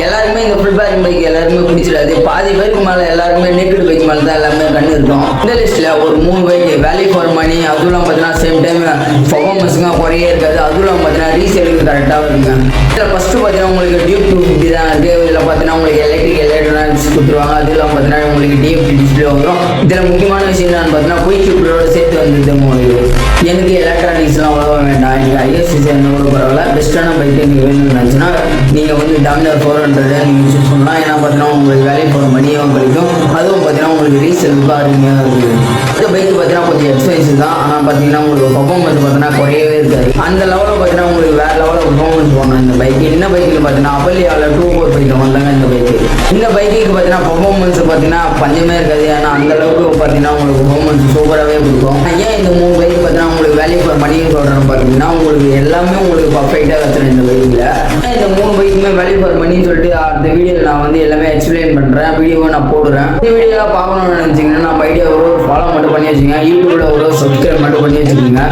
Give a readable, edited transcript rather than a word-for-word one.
எல்லாருமே இந்த full bearing bike எல்லாருமே பிடிச்சிடாது. பாதி பேருக்கு மேலே எல்லாருமே நேக்கட் பைக் மேலே தான் எல்லாமே கண்ணு இருக்கும். இந்த லிஸ்ட்டில் ஒரு 3 பைக் வேல்யூ ஃபார் மணி, அதுவும் பார்த்தீங்கன்னா சேம் டைம் பர்ஃபார்மன்ஸுங்க குறையே இருக்காது, அதுவும் பார்த்தீங்கன்னா ரீசேலுக்கு கரெக்டாக இருக்குங்க. இதில் ஃபஸ்ட்டு பார்த்தீங்கன்னா உங்களுக்கு டியூப் 250 தான் இருக்குது. இதில் பார்த்தீங்கன்னா உங்களுக்கு எலக்ட்ரானிக்ஸ் கொடுத்துருவாங்க. அதெல்லாம் பார்த்தீங்கன்னா உங்களுக்கு டிஎஃப்டி டிஸ்பிளே வரும். இதில் முக்கியமான விஷயம் என்னன்னு பார்த்தீங்கன்னா குயிக் ஷிஃப்டரோட சேர்த்து வந்துருது உங்களுக்கு. எனக்கு எலக்ட்ரானிக்ஸ்லாம் அவ்வளோவா வேண்டாம், எனக்கு ஐஎஸ்சிசி கூட பரவாயில்ல, பெஸ்ட்டான பைக் எனக்கு வேணும்னு நினச்சுன்னா நீங்கள் வந்து டாமினார் 400 நீங்கள் சூஸ் பண்ணலாம். ஏன்னா பார்த்தீங்கன்னா உங்களுக்கு வேலைக்கு போகிற மணியும் கிடைக்கும், அதுவும் பார்த்தீங்கன்னா உங்களுக்கு ரீசேலுக்கு அருமையாக இருக்குது. இந்த பைக் பார்த்தீங்கன்னா கொஞ்சம் எக்ஸ்பென்சிவ் தான், ஆனால் பார்த்தீங்கன்னா உங்களுக்கு பர்ஃபார்மன்ஸ் பார்த்தீங்கன்னா குறையவே இருக்காது. அந்த லெவலில் பார்த்தீங்கன்னா உங்களுக்கு வேறு லெவலில் பர்ஃபார்மன்ஸ் போகணும் இந்த பைக்கு. இந்த பைக்கில் பார்த்தீங்கன்னா அப்பல்லியாவில் 245 வந்தாங்க இந்த பைக்கு. இந்த பைக்குக்கு பார்த்தீங்கன்னா பர்ஃபார்மன்ஸ் பார்த்தீங்கன்னா பஞ்சமே இருக்காது, ஏன்னா அந்த அளவுக்கு பார்த்தீங்கன்னா உங்களுக்கு பர்ஃபார்மன்ஸ் சூப்பராகவே கொடுக்கும். ஏன் இந்த 3 பைக் பார்த்தீங்கன்னா உங்களுக்கு வேல்யூ ஃபார் மணியை சொல்கிறேன்னு பார்த்தீங்கன்னா உங்களுக்கு எல்லாமே உங்களுக்கு பர்ஃபெக்டாக கற்றுறேன் இந்த பைக்கில். இந்த 3 பைக்குமே வேல்யூ ஃபார் மணின்னு சொல்லிட்டு அந்த வீடியோவில் நான் வந்து எல்லாமே எக்ஸ்பிளைன் பண்ணுறேன், வீடியோவை நான் போடுறேன். இந்த வீடியோலாம் பார்க்கணும்னு நினச்சிங்கன்னா நம்ம ஐடியா ஒரு ஃபாலோ மட்டும் பண்ணி வச்சுக்கோங்க, யூடியூப்பில் ஒரு சப்ஸ்கிரைப் மட்டும் பண்ணி வச்சுக்கோங்க.